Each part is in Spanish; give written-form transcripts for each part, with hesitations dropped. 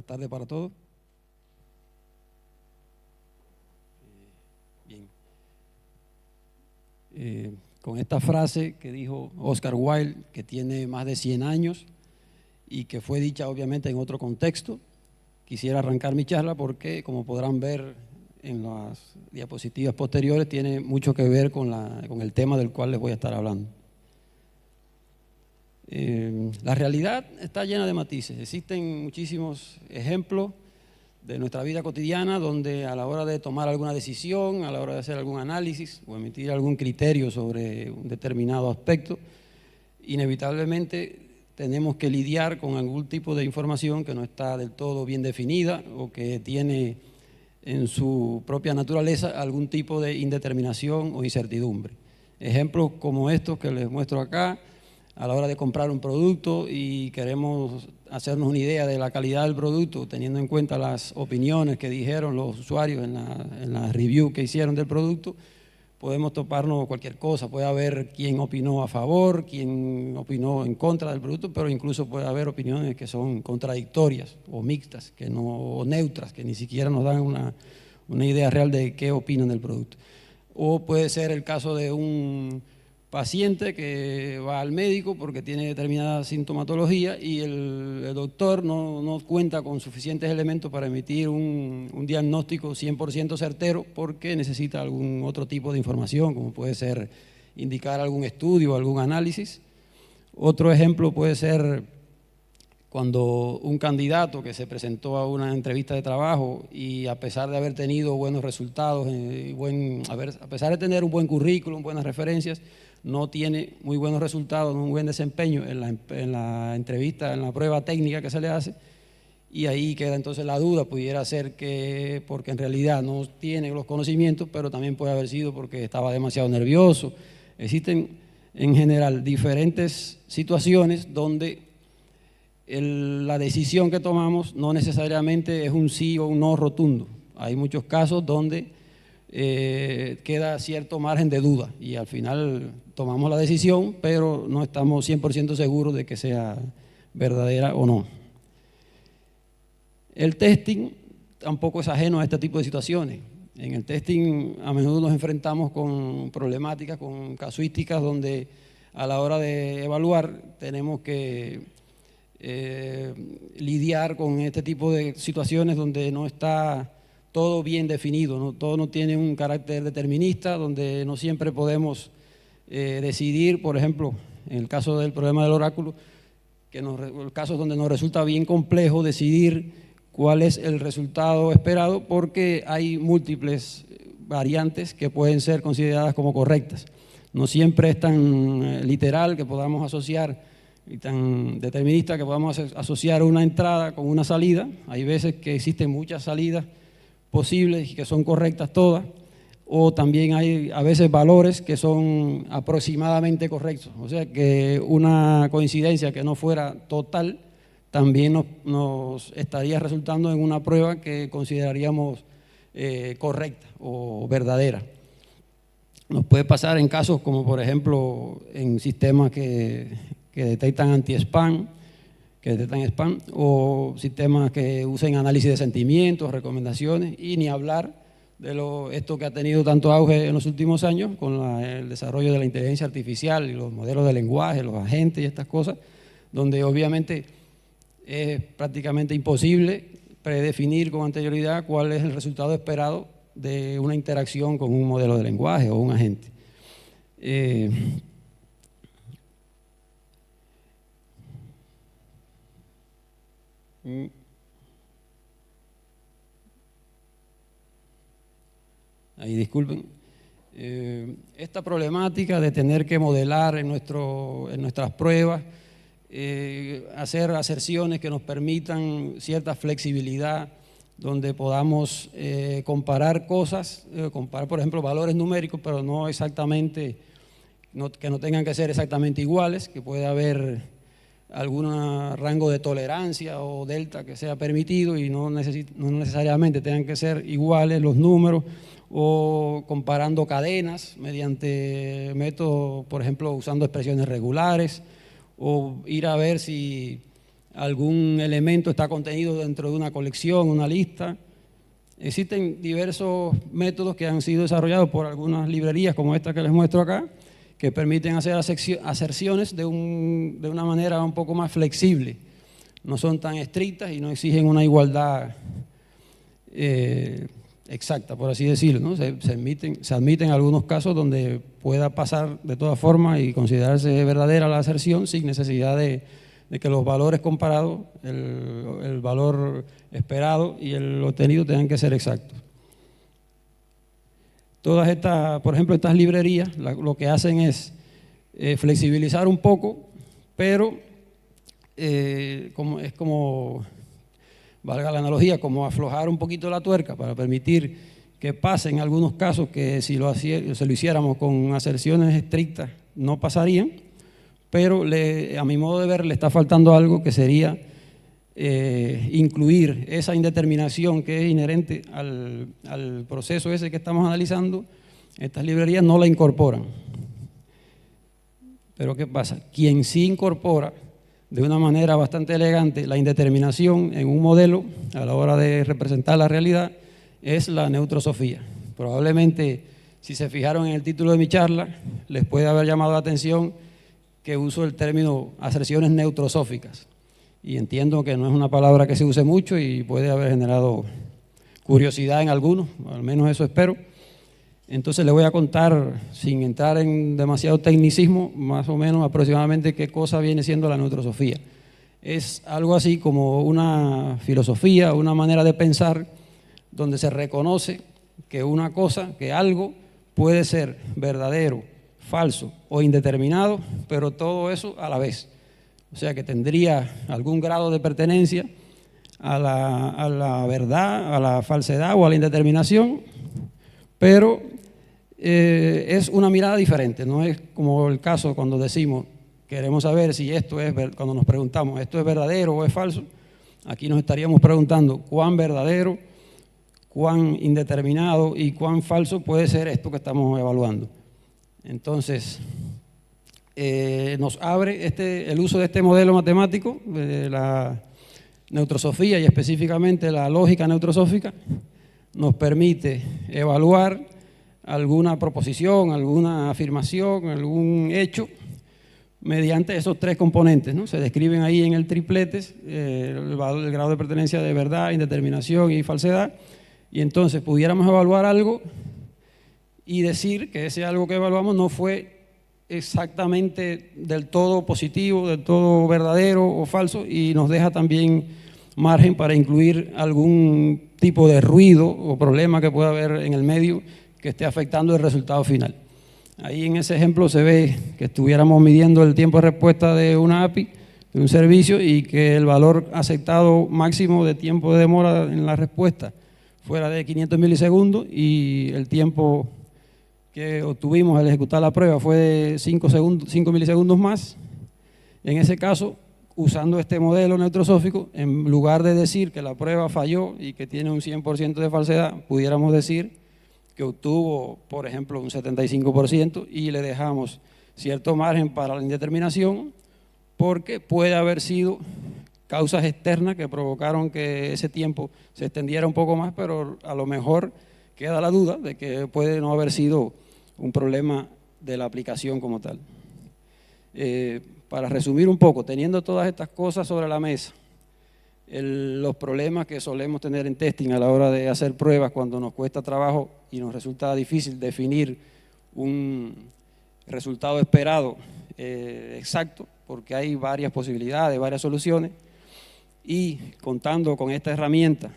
tardes para todos. Bien. Con esta frase que dijo Oscar Wilde, que tiene más de 100 años y que fue dicha obviamente en otro contexto, quisiera arrancar mi charla porque, como podrán ver en las diapositivas posteriores, tiene mucho que ver con el tema del cual les voy a estar hablando. La realidad está llena de matices. Existen muchísimos ejemplos de nuestra vida cotidiana donde a la hora de tomar alguna decisión, a la hora de hacer algún análisis o emitir algún criterio sobre un determinado aspecto, inevitablemente tenemos que lidiar con algún tipo de información que no está del todo bien definida o que tiene en su propia naturaleza algún tipo de indeterminación o incertidumbre. Ejemplos como estos que les muestro acá: a la hora de comprar un producto y queremos hacernos una idea de la calidad del producto, teniendo en cuenta las opiniones que dijeron los usuarios en la review que hicieron del producto, podemos toparnos cualquier cosa. Puede haber quien opinó a favor, quien opinó en contra del producto, pero incluso puede haber opiniones que son contradictorias o mixtas, o neutras, que ni siquiera nos dan una idea real de qué opinan del producto. O puede ser el caso de un paciente que va al médico porque tiene determinada sintomatología y el doctor no cuenta con suficientes elementos para emitir un diagnóstico 100% certero porque necesita algún otro tipo de información, como puede ser indicar algún estudio o algún análisis. Otro ejemplo puede ser cuando un candidato que se presentó a una entrevista de trabajo y a pesar de haber tenido buenos resultados, a pesar de tener un buen currículum, buenas referencias, no tiene muy buenos resultados, un buen desempeño en la entrevista, en la prueba técnica que se le hace, y ahí queda entonces la duda. Pudiera ser que porque en realidad no tiene los conocimientos, pero también puede haber sido porque estaba demasiado nervioso. Existen en general diferentes situaciones donde la decisión que tomamos no necesariamente es un sí o un no rotundo. Hay muchos casos donde queda cierto margen de duda y al final tomamos la decisión, pero no estamos 100% seguros de que sea verdadera o no. El testing tampoco es ajeno a este tipo de situaciones. En el testing a menudo nos enfrentamos con problemáticas, con casuísticas donde a la hora de evaluar tenemos que lidiar con este tipo de situaciones donde no está todo bien definido, ¿no? Todo no tiene un carácter determinista, donde no siempre podemos decidir. Por ejemplo, en el caso del problema del oráculo, casos donde nos resulta bien complejo decidir cuál es el resultado esperado porque hay múltiples variantes que pueden ser consideradas como correctas. No siempre es tan literal que podamos asociar y tan determinista que podamos asociar una entrada con una salida. Hay veces que existen muchas salidas posibles y que son correctas todas, o también hay a veces valores que son aproximadamente correctos. O sea que una coincidencia que no fuera total también nos estaría resultando en una prueba que consideraríamos correcta o verdadera. Nos puede pasar en casos como, por ejemplo, en sistemas que detectan anti-spam, que detectan spam, o sistemas que usen análisis de sentimientos, recomendaciones, y ni hablar de esto que ha tenido tanto auge en los últimos años con el desarrollo de la inteligencia artificial y los modelos de lenguaje, los agentes y estas cosas, donde obviamente es prácticamente imposible predefinir con anterioridad cuál es el resultado esperado de una interacción con un modelo de lenguaje o un agente. Ahí disculpen. Esta problemática de tener que modelar en nuestras pruebas, hacer aserciones que nos permitan cierta flexibilidad, donde podamos comparar cosas, comparar por ejemplo valores numéricos, pero no exactamente, que no tengan que ser exactamente iguales, que puede haber algún rango de tolerancia o delta que sea permitido y no necesariamente tengan que ser iguales los números, o comparando cadenas mediante métodos, por ejemplo, usando expresiones regulares, o ir a ver si algún elemento está contenido dentro de una colección, una lista. Existen diversos métodos que han sido desarrollados por algunas librerías como esta que les muestro acá, que permiten hacer aserciones de una manera un poco más flexible. No son tan estrictas y no exigen una igualdad exacta, por así decirlo, ¿no? Se admiten algunos casos donde pueda pasar de todas formas y considerarse verdadera la aserción sin necesidad de que los valores comparados, el valor esperado y el obtenido tengan que ser exactos. Todas estas, por ejemplo, estas librerías lo que hacen es flexibilizar un poco, pero como, valga la analogía, como aflojar un poquito la tuerca para permitir que pase en algunos casos que si se lo hiciéramos con aserciones estrictas no pasarían, pero a mi modo de ver le está faltando algo que sería incluir esa indeterminación que es inherente al proceso ese que estamos analizando. Estas librerías no la incorporan. Pero ¿qué pasa? Quien sí incorpora de una manera bastante elegante la indeterminación en un modelo a la hora de representar la realidad es la neutrosofía. Probablemente, si se fijaron en el título de mi charla, les puede haber llamado la atención que uso el término aserciones neutrosóficas. Y entiendo que no es una palabra que se use mucho y puede haber generado curiosidad en algunos, al menos eso espero. Entonces les voy a contar, sin entrar en demasiado tecnicismo, más o menos aproximadamente qué cosa viene siendo la neutrosofía. Es algo así como una filosofía, una manera de pensar donde se reconoce que una cosa, que algo puede ser verdadero, falso o indeterminado, pero todo eso a la vez. O sea que tendría algún grado de pertenencia a la verdad, a la falsedad o a la indeterminación, pero es una mirada diferente. No es como el caso cuando decimos, queremos saber si esto es, cuando nos preguntamos, ¿esto es verdadero o es falso? Aquí nos estaríamos preguntando cuán verdadero, cuán indeterminado y cuán falso puede ser esto que estamos evaluando. Entonces, nos abre el uso de este modelo matemático, de la neutrosofía y específicamente la lógica neutrosófica, nos permite evaluar alguna proposición, alguna afirmación, algún hecho mediante esos tres componentes, ¿no? Se describen ahí en el triplete el grado de pertenencia de verdad, indeterminación y falsedad, y entonces pudiéramos evaluar algo y decir que ese algo que evaluamos no fue exactamente del todo positivo, del todo verdadero o falso, y nos deja también margen para incluir algún tipo de ruido o problema que pueda haber en el medio que esté afectando el resultado final. Ahí en ese ejemplo se ve que estuviéramos midiendo el tiempo de respuesta de una API, de un servicio, y que el valor aceptado máximo de tiempo de demora en la respuesta fuera de 500 milisegundos y el tiempo que obtuvimos al ejecutar la prueba fue de 5 milisegundos más. En ese caso, usando este modelo neutrosófico, en lugar de decir que la prueba falló y que tiene un 100% de falsedad, pudiéramos decir que obtuvo, por ejemplo, un 75% y le dejamos cierto margen para la indeterminación porque puede haber sido causas externas que provocaron que ese tiempo se extendiera un poco más, pero a lo mejor queda la duda de que puede no haber sido un problema de la aplicación como tal. Para resumir un poco, teniendo todas estas cosas sobre la mesa, los problemas que solemos tener en testing a la hora de hacer pruebas cuando nos cuesta trabajo y nos resulta difícil definir un resultado esperado exacto, porque hay varias posibilidades, varias soluciones, y contando con esta herramienta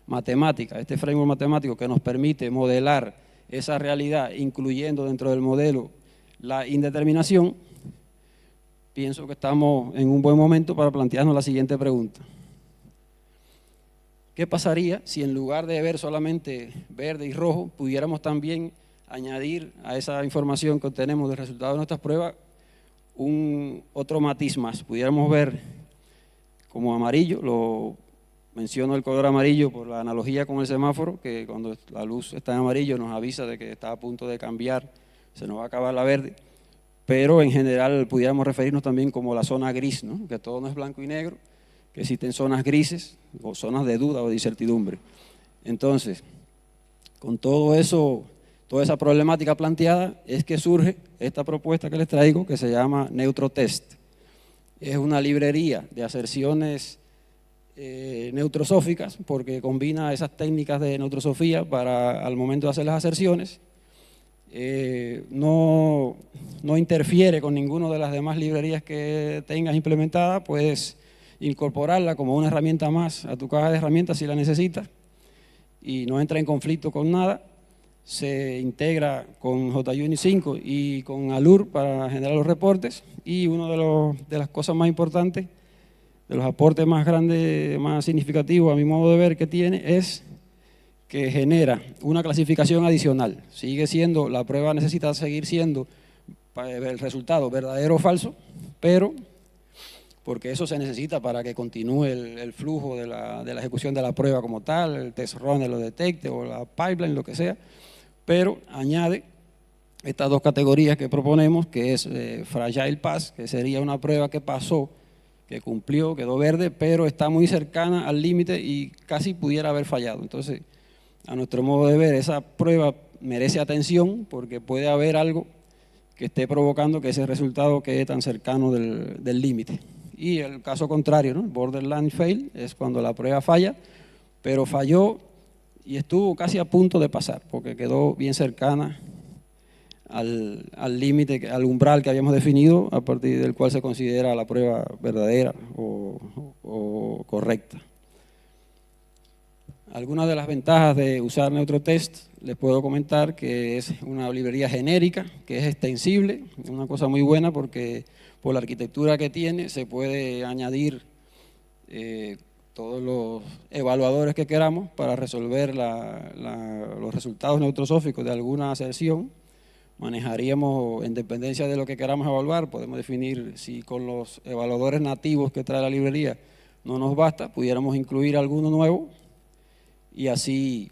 matemática, este framework matemático que nos permite modelar esa realidad, incluyendo dentro del modelo la indeterminación, pienso que estamos en un buen momento para plantearnos la siguiente pregunta. ¿Qué pasaría si en lugar de ver solamente verde y rojo, pudiéramos también añadir a esa información que obtenemos del resultado de nuestras pruebas otro matiz más? Pudiéramos ver como amarillo, lo menciono el color amarillo por la analogía con el semáforo, que cuando la luz está en amarillo nos avisa de que está a punto de cambiar, se nos va a acabar la verde, pero en general pudiéramos referirnos también como la zona gris, ¿no? Que todo no es blanco y negro, que existen zonas grises o zonas de duda o de incertidumbre. Entonces, con todo eso, toda esa problemática planteada, es que surge esta propuesta que les traigo que se llama NeutroTest. Es una librería de aserciones neutrosóficas porque combina esas técnicas de neutrosofía para al momento de hacer las aserciones. No interfiere con ninguna de las demás librerías que tengas implementadas, puedes incorporarla como una herramienta más a tu caja de herramientas si la necesitas y no entra en conflicto con nada. Se integra con JUnit 5 y con Allure para generar los reportes, y una de las cosas más importantes, de los aportes más grandes, más significativos a mi modo de ver que tiene, es que genera una clasificación adicional. Sigue siendo, la prueba necesita seguir siendo el resultado verdadero o falso, pero porque eso se necesita para que continúe el flujo de la ejecución de la prueba como tal, el test runner lo detecte o la pipeline, lo que sea, pero añade estas dos categorías que proponemos, que es Fragile Pass, que sería una prueba que pasó, que cumplió, quedó verde, pero está muy cercana al límite y casi pudiera haber fallado. Entonces, a nuestro modo de ver, esa prueba merece atención porque puede haber algo que esté provocando que ese resultado quede tan cercano del límite. Y el caso contrario, ¿no? Borderline fail es cuando la prueba falla, pero falló y estuvo casi a punto de pasar porque quedó bien cercana al límite, al umbral que habíamos definido, a partir del cual se considera la prueba verdadera o correcta. Algunas de las ventajas de usar NeutroTest les puedo comentar que es una librería genérica, que es extensible, una cosa muy buena porque por la arquitectura que tiene se puede añadir todos los evaluadores que queramos para resolver los resultados neutrosóficos de alguna aserción. Manejaríamos, en dependencia de lo que queramos evaluar, podemos definir si con los evaluadores nativos que trae la librería no nos basta, pudiéramos incluir alguno nuevo y así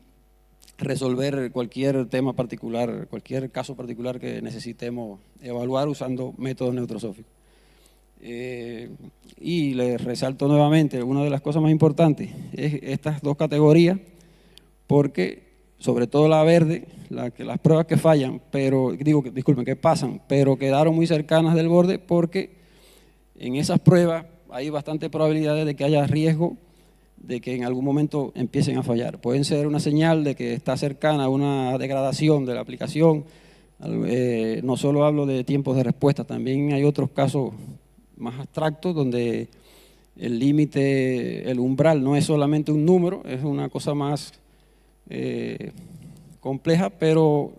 resolver cualquier tema particular, cualquier caso particular que necesitemos evaluar usando métodos neutrosóficos. Y les resalto nuevamente, una de las cosas más importantes es estas dos categorías, porque sobre todo la verde, las pruebas que fallan, que pasan, pero quedaron muy cercanas del borde, porque en esas pruebas hay bastantes probabilidades de que haya riesgo de que en algún momento empiecen a fallar. Pueden ser una señal de que está cercana a una degradación de la aplicación. No solo hablo de tiempos de respuesta, también hay otros casos más abstractos donde el límite, el umbral no es solamente un número, es una cosa más compleja, pero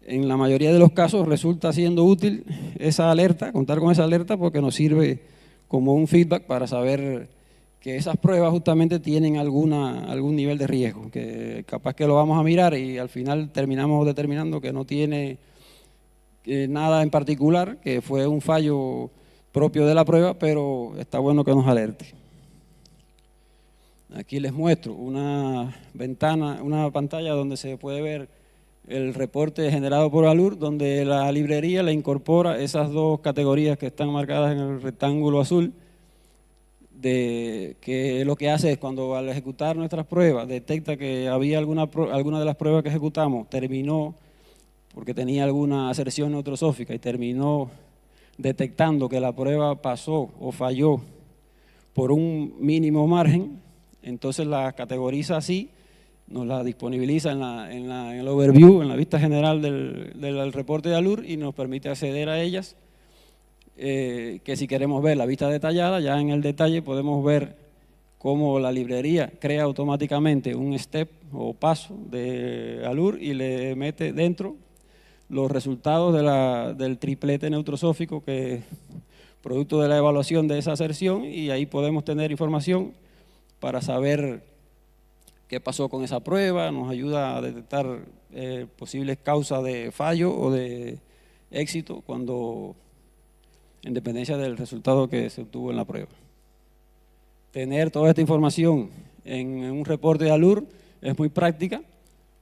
en la mayoría de los casos resulta siendo útil esa alerta, contar con esa alerta, porque nos sirve como un feedback para saber que esas pruebas justamente tienen algún nivel de riesgo, que capaz que lo vamos a mirar y al final terminamos determinando que no tiene nada en particular, que fue un fallo propio de la prueba, pero está bueno que nos alerte. Aquí les muestro una ventana, una pantalla donde se puede ver el reporte generado por Allure, donde la librería le incorpora esas dos categorías que están marcadas en el rectángulo azul, que lo que hace es cuando al ejecutar nuestras pruebas detecta que había alguna de las pruebas que ejecutamos terminó porque tenía alguna aserción neutrosófica y terminó detectando que la prueba pasó o falló por un mínimo margen, entonces la categoriza así, nos la disponibiliza en el overview, en la vista general del reporte de Allure y nos permite acceder a ellas. Que si queremos ver la vista detallada, ya en el detalle podemos ver cómo la librería crea automáticamente un step o paso de Allure y le mete dentro los resultados del triplete neutrosófico que es producto de la evaluación de esa aserción, y ahí podemos tener información para saber qué pasó con esa prueba, nos ayuda a detectar posibles causas de fallo o de éxito en dependencia del resultado que se obtuvo en la prueba. Tener toda esta información en un reporte de Allure es muy práctica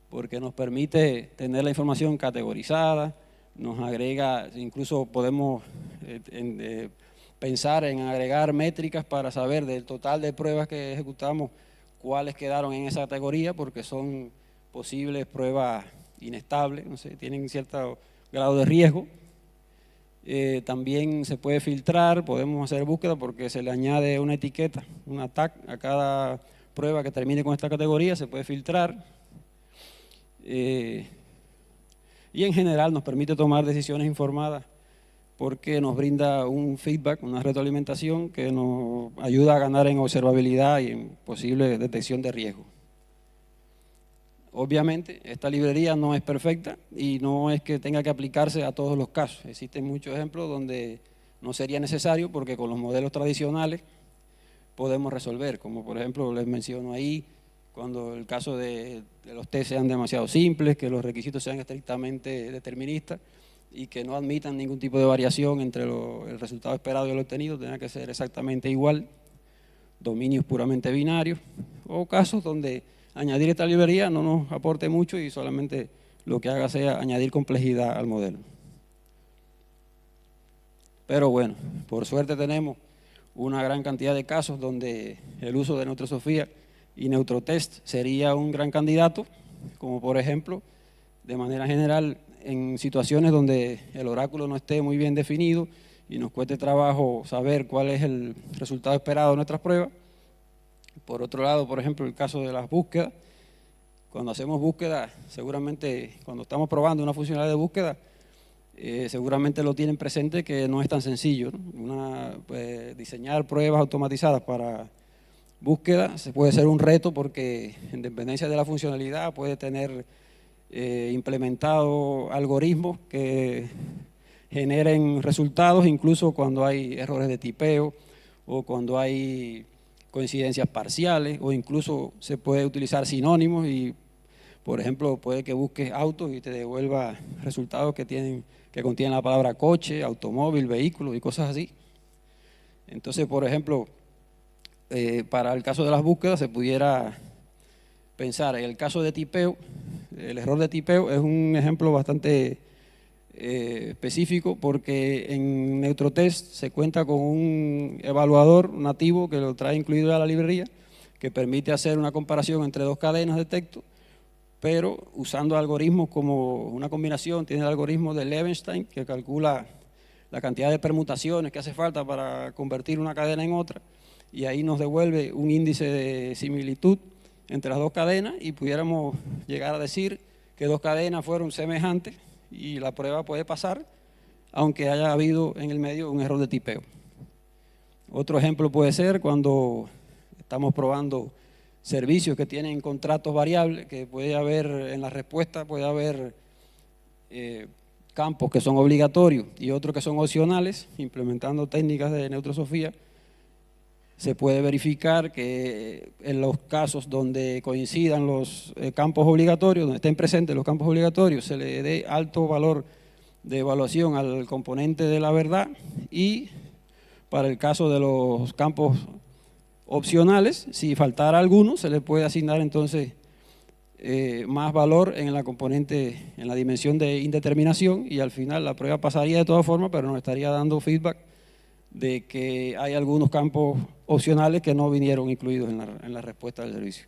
porque nos permite tener la información categorizada, nos agrega, incluso podemos pensar en agregar métricas para saber del total de pruebas que ejecutamos cuáles quedaron en esa categoría, porque son posibles pruebas inestables, no sé, tienen cierto grado de riesgo. También se puede filtrar, podemos hacer búsqueda porque se le añade una etiqueta, una tag a cada prueba que termine con esta categoría, se puede filtrar. Y en general nos permite tomar decisiones informadas porque nos brinda un feedback, una retroalimentación que nos ayuda a ganar en observabilidad y en posible detección de riesgo. Obviamente, esta librería no es perfecta y no es que tenga que aplicarse a todos los casos. Existen muchos ejemplos donde no sería necesario porque con los modelos tradicionales podemos resolver, como por ejemplo les menciono ahí, cuando el caso de los test sean demasiado simples, que los requisitos sean estrictamente deterministas y que no admitan ningún tipo de variación entre el resultado esperado y el obtenido, tenga que ser exactamente igual, dominios puramente binarios, o casos donde añadir esta librería no nos aporte mucho y solamente lo que haga sea añadir complejidad al modelo. Pero bueno, por suerte tenemos una gran cantidad de casos donde el uso de Neutrosofía y Neutrotest sería un gran candidato, como por ejemplo, de manera general, en situaciones donde el oráculo no esté muy bien definido y nos cueste trabajo saber cuál es el resultado esperado de nuestras pruebas. Por otro lado, por ejemplo, el caso de las búsquedas. Cuando hacemos búsqueda, seguramente cuando estamos probando una funcionalidad de búsqueda, seguramente lo tienen presente que no es tan sencillo, ¿no? Pues, diseñar pruebas automatizadas para búsqueda puede ser un reto porque en dependencia de la funcionalidad puede tener implementado algoritmos que generen resultados incluso cuando hay errores de tipeo o cuando hay coincidencias parciales, o incluso se puede utilizar sinónimos y, por ejemplo, puede que busques autos y te devuelva resultados que contienen la palabra coche, automóvil, vehículo y cosas así. Entonces, por ejemplo, para el caso de las búsquedas se pudiera pensar en el caso de tipeo. El error de tipeo es un ejemplo bastante específico porque en Neutrotest se cuenta con un evaluador nativo que lo trae incluido a la librería que permite hacer una comparación entre dos cadenas de texto, pero usando algoritmos como una combinación. Tiene el algoritmo de Levenstein que calcula la cantidad de permutaciones que hace falta para convertir una cadena en otra y ahí nos devuelve un índice de similitud entre las dos cadenas y pudiéramos llegar a decir que dos cadenas fueron semejantes y la prueba puede pasar aunque haya habido en el medio un error de tipeo. Otro ejemplo puede ser cuando estamos probando servicios que tienen contratos variables, que puede haber en la respuesta, puede haber campos que son obligatorios y otros que son opcionales. Implementando técnicas de Neutrosofía se puede verificar que en los casos donde coincidan los campos obligatorios, donde estén presentes los campos obligatorios, se le dé alto valor de evaluación al componente de la verdad, y para el caso de los campos opcionales, si faltara alguno, se le puede asignar entonces más valor en la componente, en la dimensión de indeterminación, y al final la prueba pasaría de todas formas, pero nos estaría dando feedback de que hay algunos campos opcionales que no vinieron incluidos en la respuesta del servicio.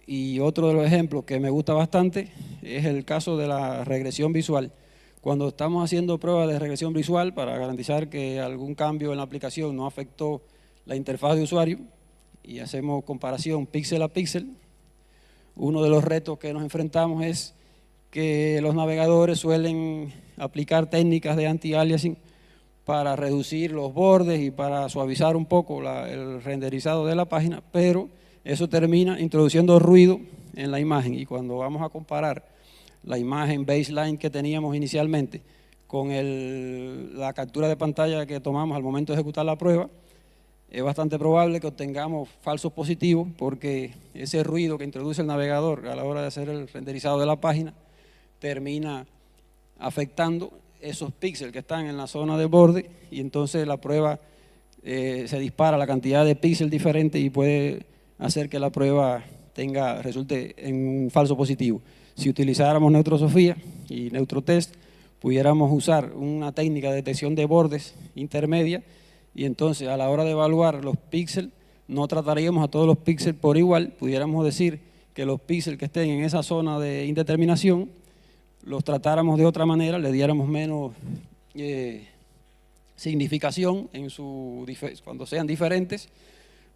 Y otro de los ejemplos que me gusta bastante es el caso de la regresión visual. Cuando estamos haciendo pruebas de regresión visual para garantizar que algún cambio en la aplicación no afectó la interfaz de usuario y hacemos comparación píxel a píxel, uno de los retos que nos enfrentamos es que los navegadores suelen aplicar técnicas de anti-aliasing para reducir los bordes y para suavizar un poco el renderizado de la página, pero eso termina introduciendo ruido en la imagen, y cuando vamos a comparar la imagen baseline que teníamos inicialmente con la captura de pantalla que tomamos al momento de ejecutar la prueba, es bastante probable que obtengamos falsos positivos porque ese ruido que introduce el navegador a la hora de hacer el renderizado de la página termina afectando esos píxeles que están en la zona de borde, y entonces la prueba se dispara la cantidad de píxeles diferentes y puede hacer que la prueba resulte en un falso positivo. Si utilizáramos Neutrosofía y Neutrotest, pudiéramos usar una técnica de detección de bordes intermedia y entonces a la hora de evaluar los píxeles, no trataríamos a todos los píxeles por igual. Pudiéramos decir que los píxeles que estén en esa zona de indeterminación los tratáramos de otra manera, le diéramos menos significación cuando sean diferentes,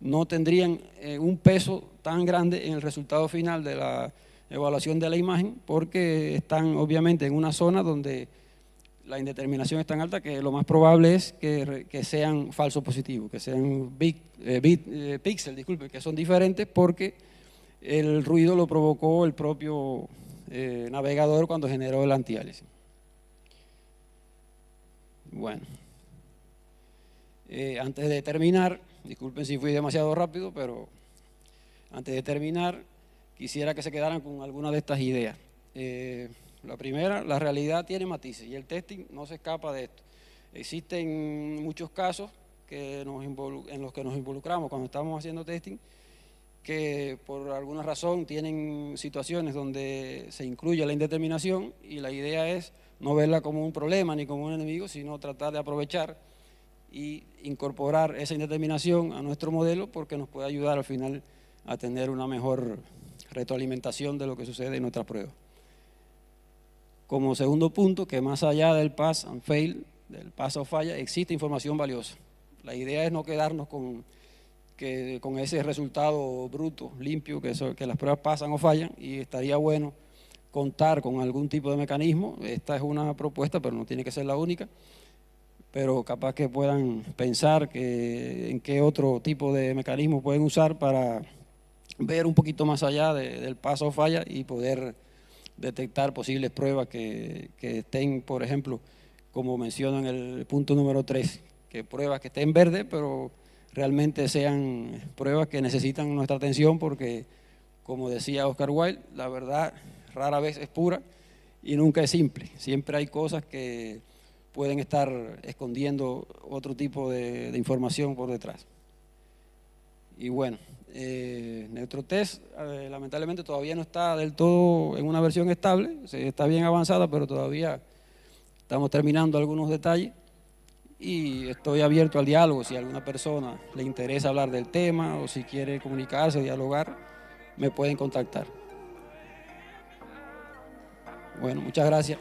no tendrían un peso tan grande en el resultado final de la evaluación de la imagen, porque están obviamente en una zona donde la indeterminación es tan alta que lo más probable es que sean falsos positivos, que sean píxeles, disculpe, que son diferentes porque el ruido lo provocó el propio navegador cuando generó el antialiasing. Bueno, antes de terminar, disculpen si fui demasiado rápido, pero antes de terminar quisiera que se quedaran con alguna de estas ideas. La primera, la realidad tiene matices y el testing no se escapa de esto. Existen muchos casos en los que nos involucramos cuando estamos haciendo testing, que por alguna razón tienen situaciones donde se incluye la indeterminación, y la idea es no verla como un problema ni como un enemigo, sino tratar de aprovechar y incorporar esa indeterminación a nuestro modelo, porque nos puede ayudar al final a tener una mejor retroalimentación de lo que sucede en nuestras pruebas. Como segundo punto, que más allá del pass and fail, del paso o falla, existe información valiosa. La idea es no quedarnos con ese resultado bruto, limpio, que las pruebas pasan o fallan, y estaría bueno contar con algún tipo de mecanismo. Esta es una propuesta, pero no tiene que ser la única, pero capaz que puedan pensar en qué otro tipo de mecanismo pueden usar para ver un poquito más allá del paso o falla y poder detectar posibles pruebas que estén, por ejemplo, como mencionan en el punto número 3, que pruebas que estén verde, pero realmente sean pruebas que necesitan nuestra atención, porque, como decía Oscar Wilde, la verdad rara vez es pura y nunca es simple. Siempre hay cosas que pueden estar escondiendo otro tipo de información por detrás. Y bueno, NeutroTest lamentablemente todavía no está del todo en una versión estable, está bien avanzada, pero todavía estamos terminando algunos detalles, y estoy abierto al diálogo. Si a alguna persona le interesa hablar del tema o si quiere comunicarse, dialogar, me pueden contactar. Bueno, muchas gracias.